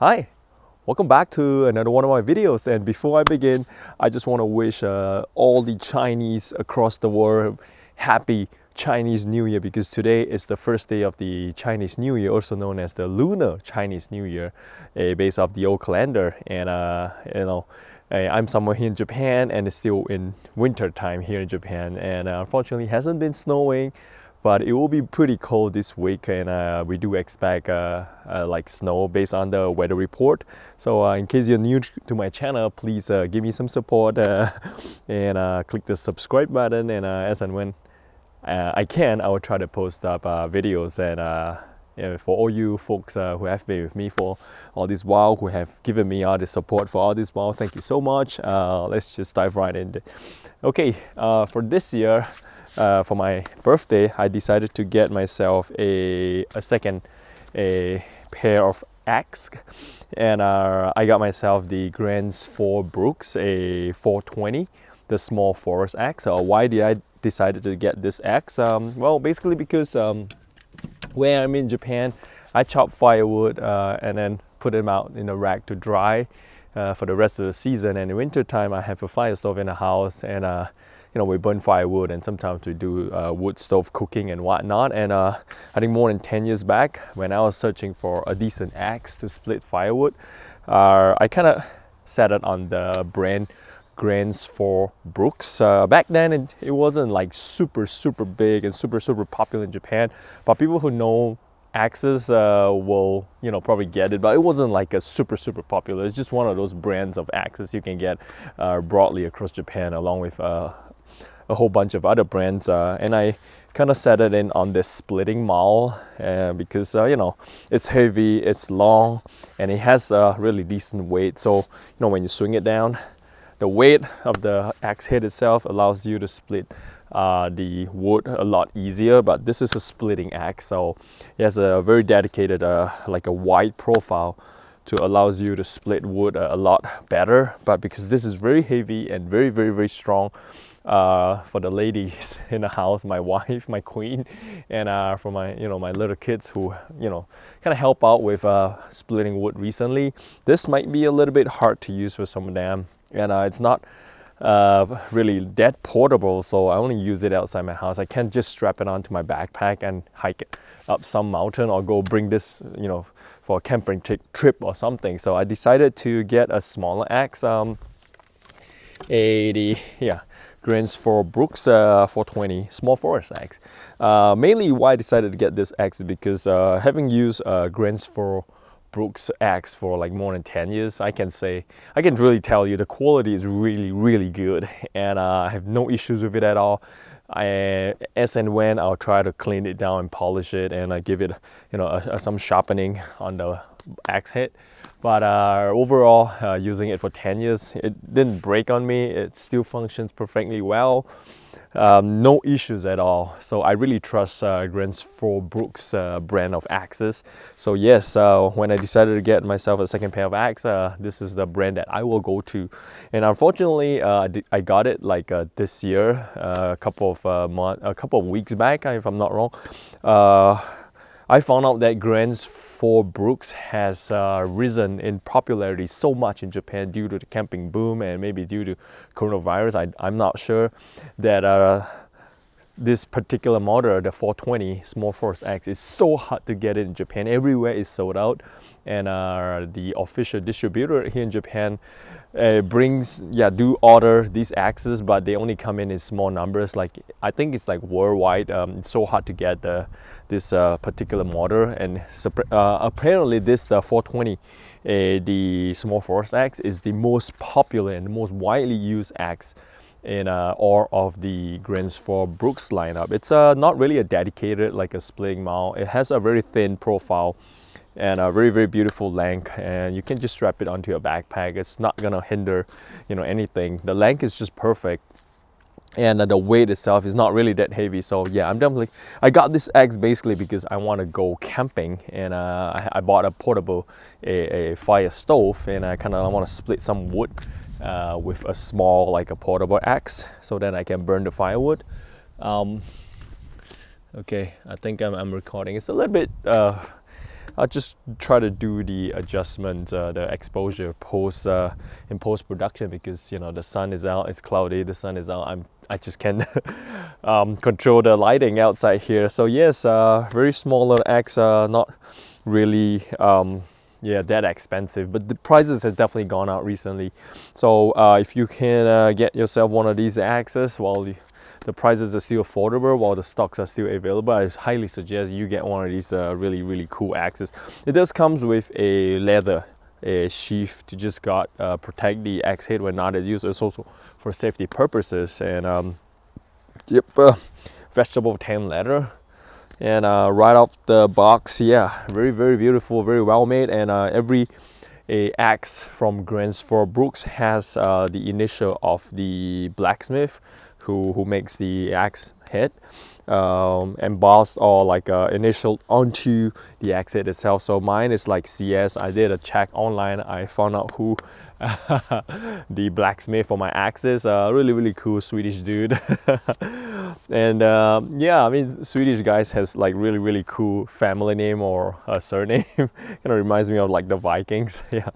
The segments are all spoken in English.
Hi, welcome back to another one of my videos. And before I begin, I just want to wish all the Chinese across the world happy Chinese New Year, because today is the first day of the Chinese New Year, also known as the Lunar Chinese New Year, based off the old calendar. And I'm somewhere here in Japan, and it's still in winter time here in Japan, and unfortunately it hasn't been snowing, but it will be pretty cold this week, and we do expect like snow based on the weather report. So in case you're new to my channel, please give me some support and click the subscribe button, and as and when I can, I will try to post up videos. And for all you folks who have been with me for all this while, who have given me all the support for all this while, thank you so much. Let's just dive right in. Okay, for this year, for my birthday, I decided to get myself a second pair of axe, and I got myself the Gransfor Bruks, a 420, the small forest axe. Why did I decided to get this axe? Well, basically because when I'm in Japan, I chop firewood and then put them out in a rack to dry for the rest of the season. And in winter time, I have a fire stove in the house, and we burn firewood, and sometimes we do wood stove cooking and whatnot. And I think more than 10 years back, when I was searching for a decent axe to split firewood, I kind of settled on the brand Gransfor Bruks. Back then it wasn't like super big and super popular in Japan, but people who know axes will probably get it, but it wasn't like a super popular. It's just one of those brands of axes you can get broadly across Japan, along with a whole bunch of other brands, and I kind of settled in on this splitting maul because it's heavy, it's long, and it has a really decent weight. So when you swing it down, the weight of the axe head itself allows you to split the wood a lot easier. But this is a splitting axe, so it has a very dedicated like a wide profile to allows you to split wood a lot better. But because this is very heavy and very strong, for the ladies in the house, my wife, my queen, and for my my little kids who kind of help out with splitting wood recently, this might be a little bit hard to use for some of them. And it's not really that portable, so I only use it outside my house. I can't just strap it onto my backpack and hike it up some mountain, or go bring this for a camping trip or something. So I decided to get a smaller axe, Gransfor Bruks 420 small forest axe. Mainly why I decided to get this axe is because having used Gransfor Bruks axe for like more than 10 years, I can really tell you the quality is really good, and I have no issues with it at all. As and when I'll try to clean it down and polish it, and I give it some sharpening on the axe head. But overall, using it for 10 years, it didn't break on me. It still functions perfectly well. No issues at all. So I really trust Gransfor Bruks brand of axes. So yes, when I decided to get myself a second pair of axe, this is the brand that I will go to. And unfortunately, I got it like this year, a couple of weeks back, if I'm not wrong. I found out that Gransfor Bruks has risen in popularity so much in Japan due to the camping boom, and maybe due to coronavirus. I'm not sure, that this particular model, the 420 small forest axe, is so hard to get in Japan. Everywhere is sold out, and the official distributor here in Japan do order these axes, but they only come in small numbers. Like I think it's like worldwide. It's so hard to get this particular model, and apparently this 420, the small forest axe, is the most popular and the most widely used axe in all of the Gransfor Bruks lineup. It's not really a dedicated like a splitting maul. It has a very thin profile and a very beautiful length, and you can just strap it onto your backpack. It's not gonna hinder anything. The length is just perfect, and the weight itself is not really that heavy. So yeah, I got this axe basically because I want to go camping, and I bought a portable a fire stove, and I kind of want to split some wood with a small like a portable axe, so then I can burn the firewood. Okay, I think I'm recording. It's a little bit I'll just try to do the adjustment, the exposure in post production, because the sun is out, it's cloudy, the sun is out. I just can't control the lighting outside here. So yes, very small little axe, not really that expensive, but the prices has definitely gone out recently. So if you can get yourself one of these axes while the prices are still affordable, while the stocks are still available, I highly suggest you get one of these really cool axes. It does comes with a leather sheath to just protect the axe head when not in use. It's also for safety purposes. And vegetable tan leather. And right off the box, yeah, very beautiful, very well made. And every axe from Gransfor Bruks has the initial of the blacksmith who makes the axe head embossed, or like initial onto the axe head itself. So mine is like CS. I did a check online, I found out who the blacksmith for my axes. Really cool Swedish dude. And yeah, I mean, Swedish guys has like really cool family name or surname. Kind of reminds me of like the Vikings. Yeah.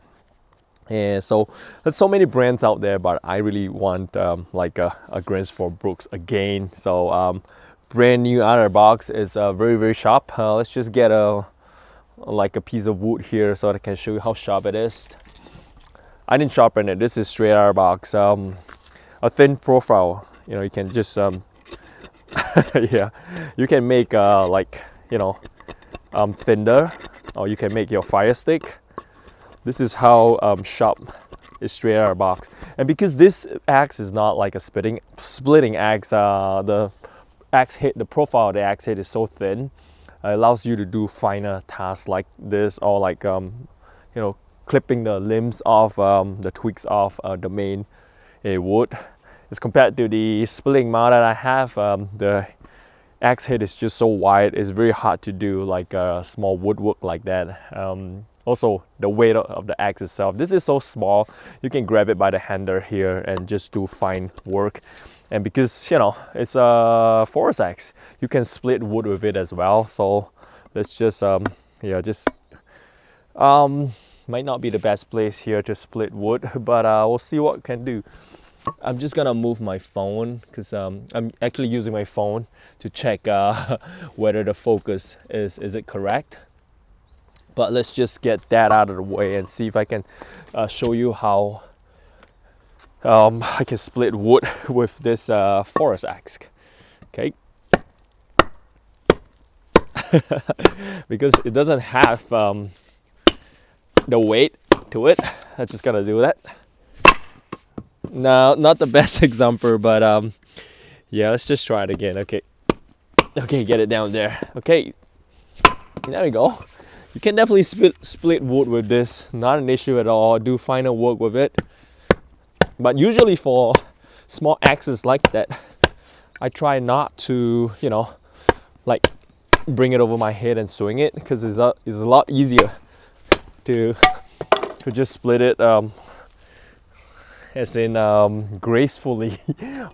And so there's so many brands out there, but I really want like a Gransfor Bruks again. So brand new out of the box. It's very sharp. Let's just get like a piece of wood here so that I can show you how sharp it is. I didn't sharpen it. This is straight out of the box. A thin profile. You can just yeah, you can make like thinner, or you can make your fire stick. This is how sharp is straight out of the box. And because this axe is not like a splitting axe, the axe head, the profile of the axe head is so thin, it allows you to do finer tasks like this, or like clipping the limbs off, the twigs off the main wood. As compared to the splitting mount that I have, the axe head is just so wide, it's very hard to do like small woodwork like that. Also, the weight of the axe itself, this is so small, you can grab it by the handle here and just do fine work. And because it's a forest axe, you can split wood with it as well. So let's just might not be the best place here to split wood, but we'll see what we can do. I'm just gonna move my phone because I'm actually using my phone to check whether the focus is it correct. But let's just get that out of the way and see if I can show you how I can split wood with this forest axe. Okay. Because it doesn't have the weight to it. I'm just gonna do that. No, not the best example, but yeah, let's just try it again. Okay, get it down there. Okay, there we go. You can definitely split wood with this, not an issue at all. Do finer work with it. But usually for small axes like that, I try not to, like bring it over my head and swing it, because it's a lot easier to just split it as in gracefully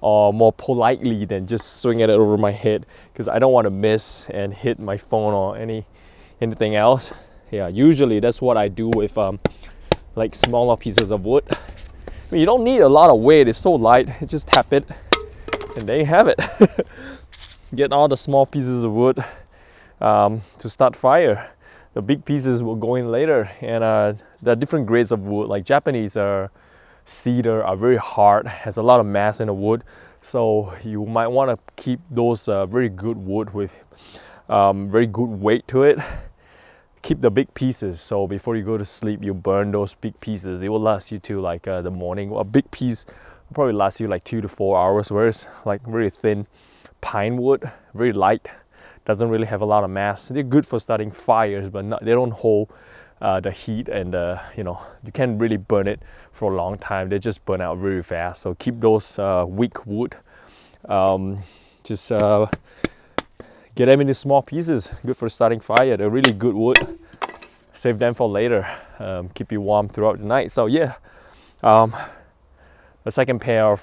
or more politely than just swinging it over my head, because I don't want to miss and hit my phone or anything else. Yeah, usually that's what I do with like smaller pieces of wood. I mean, you don't need a lot of weight, it's so light. You just tap it and there you have it. Get all the small pieces of wood to start fire. The big pieces will go in later. And there are different grades of wood. Like Japanese cedar are very hard, has a lot of mass in the wood, so you might want to keep those very good wood with very good weight to it. Keep the big pieces, so before you go to sleep you burn those big pieces. It will last you to like the morning. A big piece will probably last you like 2 to 4 hours, whereas like very thin pine wood, very light, doesn't really have a lot of mass. They're good for starting fires, but they don't hold the heat, and you can't really burn it for a long time. They just burn out very fast. So keep those weak wood. Just get them into small pieces. Good for starting fire. They're really good wood. Save them for later. Keep you warm throughout the night. So yeah, the second pair of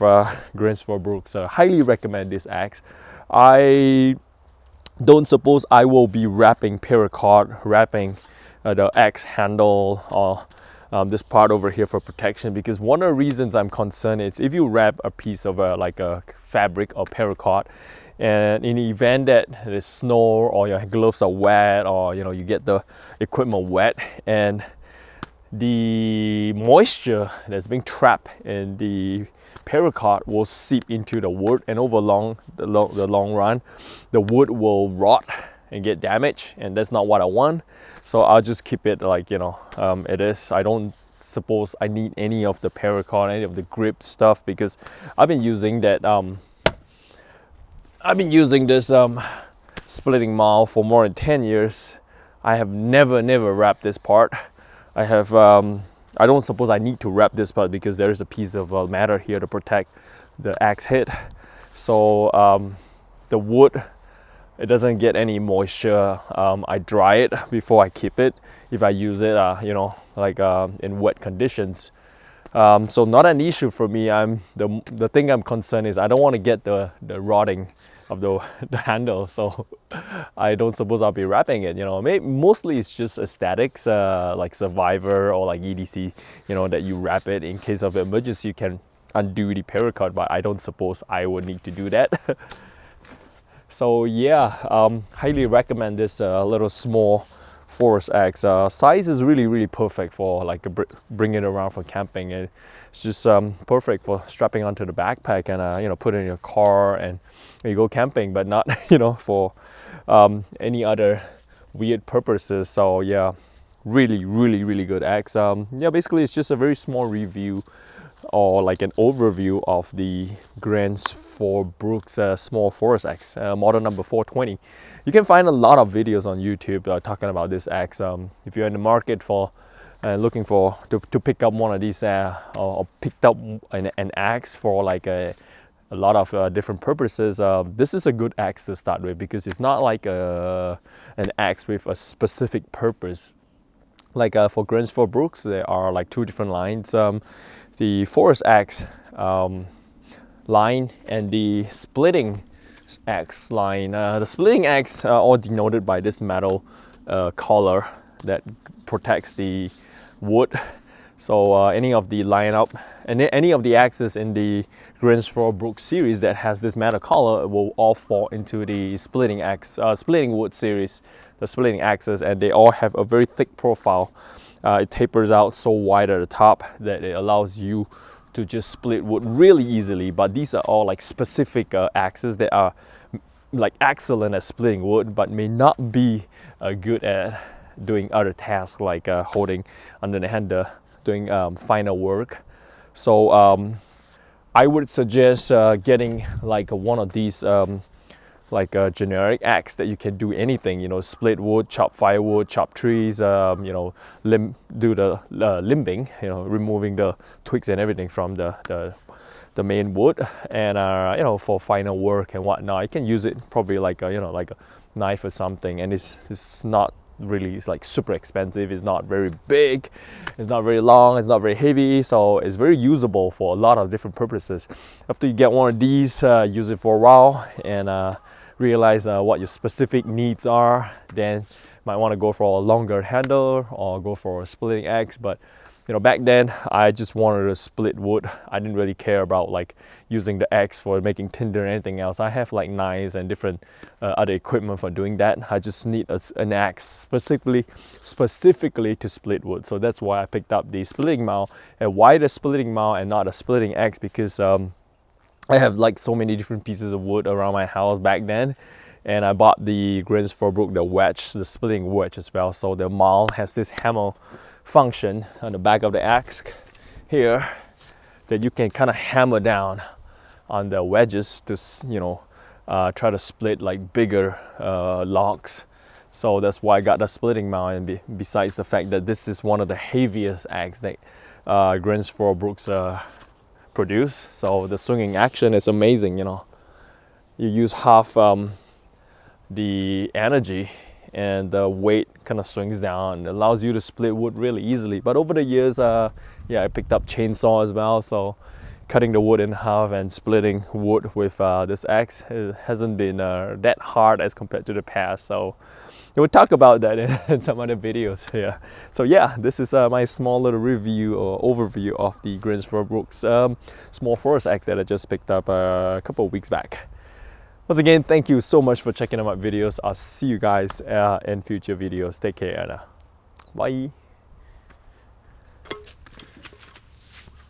Gransfor Bruks. Highly recommend this axe. I don't suppose I will be wrapping paracord, wrapping the axe handle or this part over here for protection, because one of the reasons I'm concerned is if you wrap a piece of like a fabric or paracord, and in the event that there's snow or your gloves are wet, or you get the equipment wet, and the moisture that's being trapped in the paracord will seep into the wood, and over the long run the wood will rot and get damaged, and that's not what I want. So I'll just keep it like it is. I don't suppose I need any of the paracord, any of the grip stuff, because I've been using that this splitting mouth for more than 10 years. I have never wrapped this part. I don't suppose I need to wrap this part because there is a piece of matter here to protect the axe head. So the wood, it doesn't get any moisture. I dry it before I keep it if I use it like in wet conditions. So not an issue for me. The thing I'm concerned is I don't want to get the rotting of the handle, so I don't suppose I'll be wrapping it. Mostly it's just aesthetics, like Survivor or like EDC, that you wrap it in case of emergency. You can undo the paracord, but I don't suppose I would need to do that. So yeah, highly recommend this little small forest axe. Size is really perfect for like bringing it around for camping, and it's just perfect for strapping onto the backpack and put it in your car and you go camping, but not for any other weird purposes. So yeah, really good axe. Yeah, basically it's just a very small review or like an overview of the Gransfor Bruks small forest axe, model number 420. You can find a lot of videos on YouTube talking about this axe. If you're in the market for looking for to pick up one of these or picked up an axe for like a lot of different purposes, this is a good axe to start with, because it's not like an axe with a specific purpose. Like for Gransfor Bruks, there are like two different lines. The forest axe line and the splitting axe line. The splitting axe all denoted by this metal collar that protects the wood. So any of the lineup and any of the axes in the Gransfor Bruks series that has this metal collar will all fall into the splitting wood series, the splitting axes, and they all have a very thick profile. It tapers out so wide at the top that it allows you to just split wood really easily. But these are all like specific axes that are like excellent at splitting wood, but may not be good at doing other tasks like holding under the handle, doing finer work. So I would suggest getting like one of these like a generic axe that you can do anything, split wood, chop firewood, chop trees, do the limbing, removing the twigs and everything from the main wood, and for finer work and whatnot. You can use it probably like a knife or something, and it's not really like super expensive. It's not very big, it's not very long, it's not very heavy, so it's very usable for a lot of different purposes. After you get one of these, use it for a while and realize what your specific needs are, then you might want to go for a longer handle or go for a splitting axe. But back then I just wanted to split wood. I didn't really care about like using the axe for making tinder or anything else. I have like knives and different other equipment for doing that. I just need an axe specifically to split wood. So that's why I picked up the splitting mount. And why the splitting mount and not a splitting axe? Because I have like so many different pieces of wood around my house back then, and I bought the Gransfor Bruks, the wedge, the splitting wedge as well. So the mount has this hammer function on the back of the axe here that you can kind of hammer down on the wedges to try to split like bigger logs. So that's why I got the splitting mount. And besides the fact that this is one of the heaviest axes that Gransfor Bruks produce, so the swinging action is amazing. You use half the energy and the weight kind of swings down and allows you to split wood really easily. But over the years, I picked up chainsaw as well, so cutting the wood in half and splitting wood with this axe. It hasn't been that hard as compared to the past, so we'll talk about that in some other videos. Yeah, so yeah, this is my small little review or overview of the Gransfor Bruks small forest axe that I just picked up a couple of weeks back. Once again, thank you so much for checking out my videos. I'll see you guys in future videos. Take care and bye.